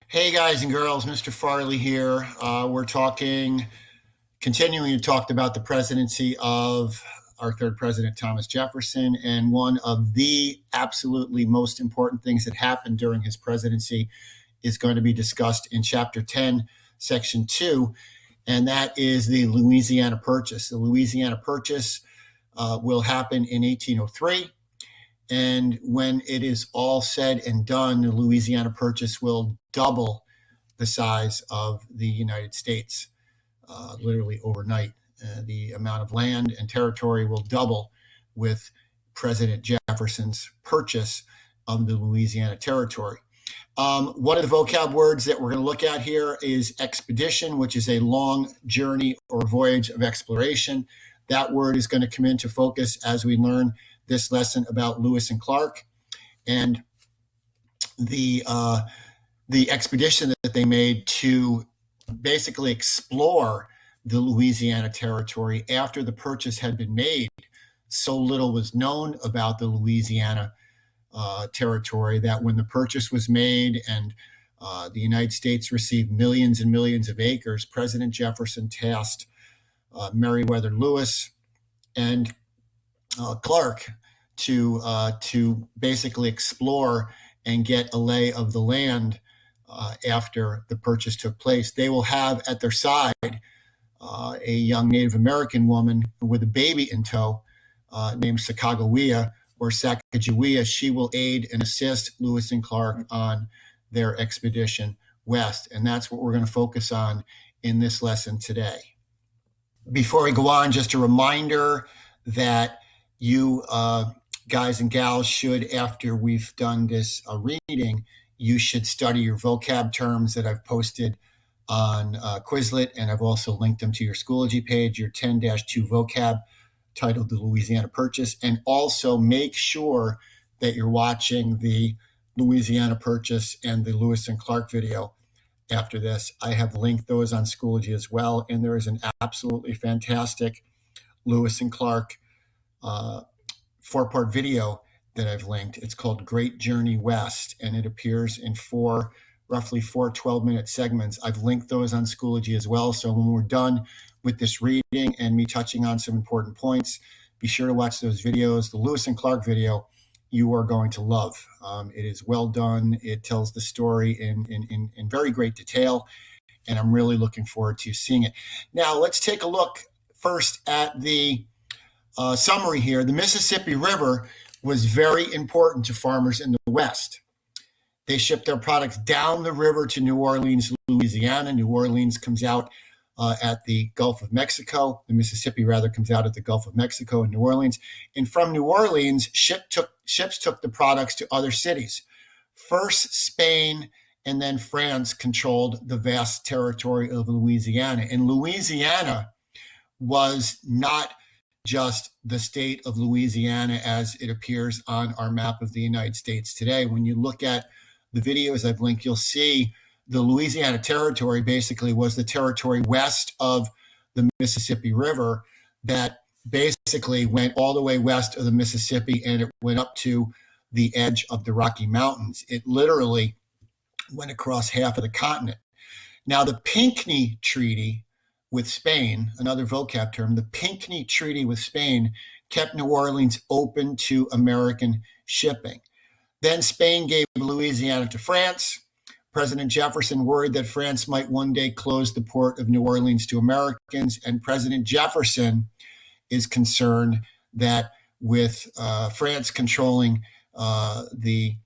Hey guys and girls, Mr. Farley here. Continuing to talk about the presidency of our third president, Thomas Jefferson. And one of the absolutely most important things that happened during his presidency is going to be discussed in Chapter 10, Section 2, and that is the Louisiana Purchase. The Louisiana Purchase will happen in 1803. And when it is all said and done, the Louisiana Purchase will double the size of the United States, literally overnight. The amount of land and territory will double with President Jefferson's purchase of the Louisiana Territory. One of the vocab words that we're going to look at here is expedition, which is a long journey or voyage of exploration. That word is going to come into focus as we learn this lesson about Lewis and Clark and the expedition that they made to basically explore the Louisiana Territory after the purchase had been made. So little was known about the Louisiana Territory that when the purchase was made and the United States received millions and millions of acres, President Jefferson tasked Meriwether Lewis and Clark to basically explore and get a lay of the land after the purchase took place. They will have at their side a young Native American woman with a baby in tow named Sacagawea or Sacagawea. She will aid and assist Lewis and Clark on their expedition west, and that's what we're going to focus on in this lesson today. Before we go on, just a reminder that you guys and gals should, after we've done this reading, you should study your vocab terms that I've posted on Quizlet, and I've also linked them to your Schoology page, your 10-2 vocab titled The Louisiana Purchase, and also make sure that you're watching the Louisiana Purchase and the Lewis and Clark video after this. I have linked those on Schoology as well, and there is an absolutely fantastic Lewis and Clark four-part video that I've linked. It's called Great Journey West, and it appears in roughly four 12-minute segments. I've linked those on Schoology as well, so when we're done with this reading and me touching on some important points, be sure to watch those videos. The Lewis and Clark video you are going to love. It is well done. It tells the story in very great detail, and I'm really looking forward to seeing it. Now, let's take a look first at the summary here. The Mississippi River was very important to farmers in the West. They shipped their products down the river to New Orleans, Louisiana. New Orleans comes out at the Gulf of Mexico. The Mississippi, rather, comes out at the Gulf of Mexico and New Orleans. And from New Orleans, ships took the products to other cities. First, Spain and then France controlled the vast territory of Louisiana. And Louisiana was not just the state of Louisiana as it appears on our map of the United States today. When you look at the videos I've linked, you'll see the Louisiana Territory basically was the territory west of the Mississippi River that basically went all the way west of the Mississippi, and it went up to the edge of the Rocky Mountains. It literally went across half of the continent. Now, the Pinckney Treaty with Spain, another vocab term, the Pinckney Treaty with Spain kept New Orleans open to American shipping. Then Spain gave Louisiana to France. President Jefferson worried that France might one day close the port of New Orleans to Americans, and President Jefferson is concerned that with France controlling the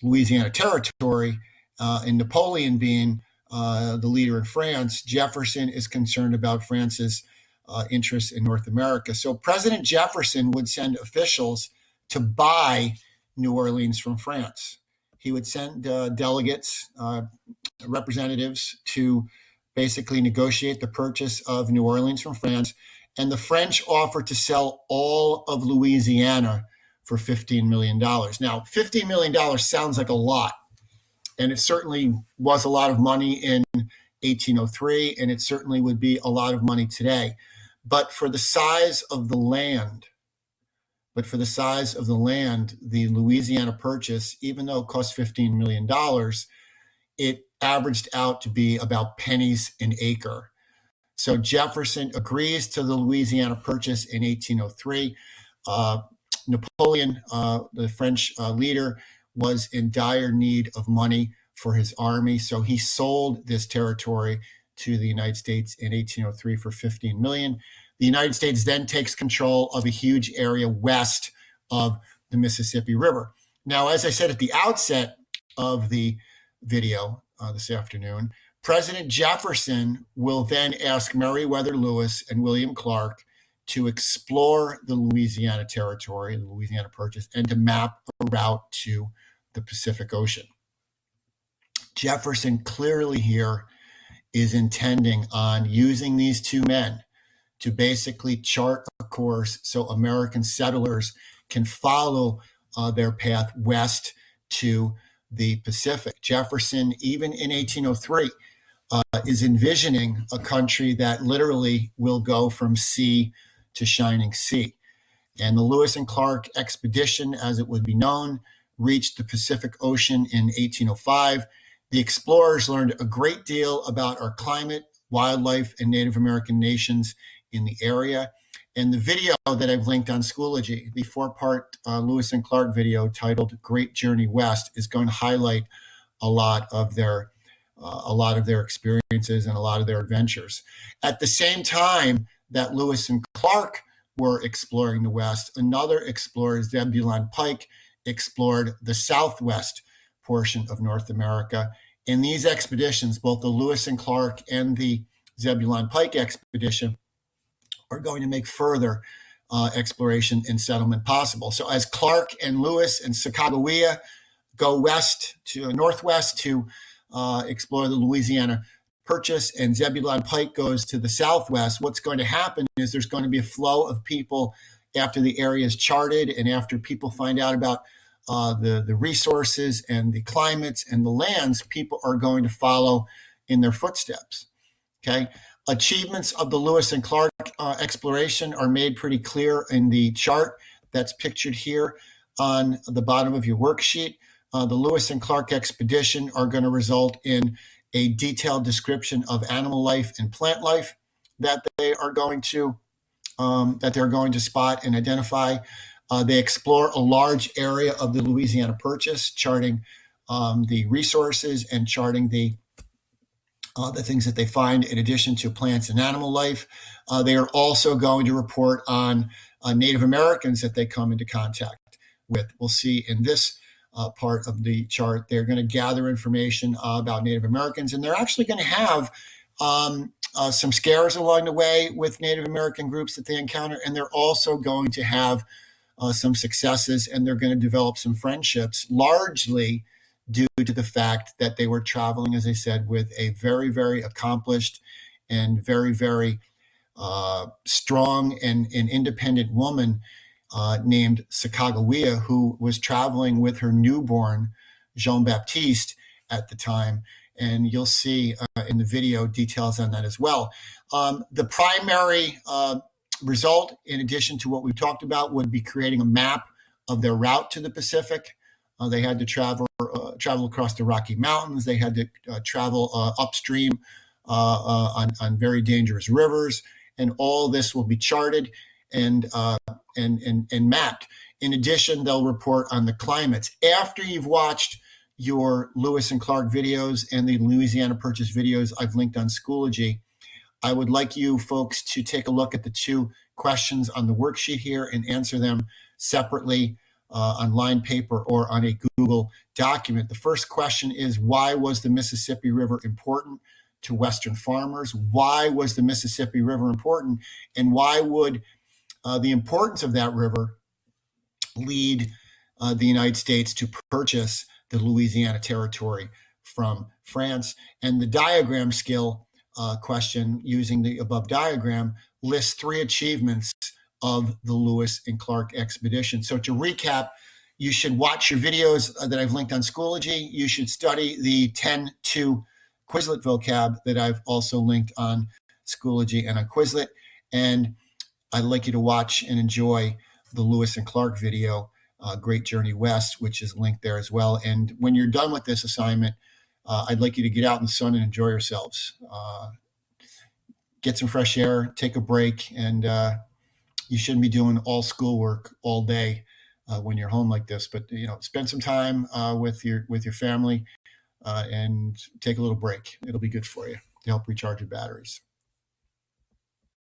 Louisiana Territory and Napoleon being the leader in France, Jefferson is concerned about France's interests in North America. So President Jefferson would send officials to buy New Orleans from France. He would send delegates, representatives to basically negotiate the purchase of New Orleans from France. And the French offered to sell all of Louisiana for $15 million. Now, $15 million sounds like a lot. And it certainly was a lot of money in 1803, and it certainly would be a lot of money today. But for the size of the land, the Louisiana Purchase, even though it cost $15 million, it averaged out to be about pennies an acre. So Jefferson agrees to the Louisiana Purchase in 1803. Napoleon, the French leader, was in dire need of money for his army, so he sold this territory to the United States in 1803 for $15 million. The United States then takes control of a huge area west of the Mississippi River. Now, as I said at the outset of the video this afternoon, President Jefferson will then ask Meriwether Lewis and William Clark to explore the Louisiana Territory, the Louisiana Purchase, and to map a route to the Pacific Ocean. Jefferson clearly here is intending on using these two men to basically chart a course so American settlers can follow their path west to the Pacific. Jefferson, even in 1803, is envisioning a country that literally will go from sea to shining sea. And the Lewis and Clark expedition, as it would be known, reached the Pacific Ocean in 1805. The explorers learned a great deal about our climate, wildlife, and Native American nations in the area. And the video that I've linked on Schoology, the 4-part Lewis and Clark video titled Great Journey West, is going to highlight a lot of their experiences and a lot of their adventures. At the same time that Lewis and Clark were exploring the West, another explorer, Zebulon Pike, explored the southwest portion of North America. In these expeditions, both the Lewis and Clark and the Zebulon Pike expedition are going to make further exploration and settlement possible. So as Clark and Lewis and Sacagawea go northwest to explore the Louisiana Purchase, and Zebulon Pike goes to the southwest, what's going to happen is there's going to be a flow of people after the area is charted and after people find out about the resources and the climates and the lands. People are going to follow in their footsteps. Okay. Achievements of the Lewis and Clark exploration are made pretty clear in the chart that's pictured here on the bottom of your worksheet. The Lewis and Clark expedition are going to result in a detailed description of animal life and plant life that they're going to spot and identify. They explore a large area of the Louisiana Purchase, charting the resources and charting the things that they find in addition to plants and animal life. They are also going to report on Native Americans that they come into contact with. We'll see in this part of the chart, they're going to gather information about Native Americans, and they're actually going to have some scares along the way with Native American groups that they encounter, and they're also going to have some successes, and they're going to develop some friendships, largely due to the fact that they were traveling, as I said, with a very, very accomplished and very, very strong and independent woman named Sacagawea, who was traveling with her newborn Jean-Baptiste at the time. And you'll see in the video details on that as well. The primary result, in addition to what we've talked about, would be creating a map of their route to the Pacific. They had to travel across the Rocky Mountains. They had to travel upstream on very dangerous rivers, and all this will be charted and mapped. In addition, they'll report on the climates. After you've watched your Lewis and Clark videos and the Louisiana Purchase videos I've linked on Schoology, I would like you folks to take a look at the two questions on the worksheet here and answer them separately on line paper or on a Google document. The first question is, why was the Mississippi River important to Western farmers? Why was the Mississippi River important? And why would the importance of that river lead the United States to purchase the Louisiana Territory from France? And the diagram skill question, using the above diagram, lists 3 achievements of the Lewis and Clark expedition. So to recap, you should watch your videos that I've linked on Schoology. You should study the 10-2 Quizlet vocab that I've also linked on Schoology and on Quizlet. And I'd like you to watch and enjoy the Lewis and Clark video, Great Journey West, which is linked there as well. And when you're done with this assignment, I'd like you to get out in the sun and enjoy yourselves. Get some fresh air, take a break, and you shouldn't be doing all schoolwork all day when you're home like this. But spend some time with your family and take a little break. It'll be good for you to help recharge your batteries.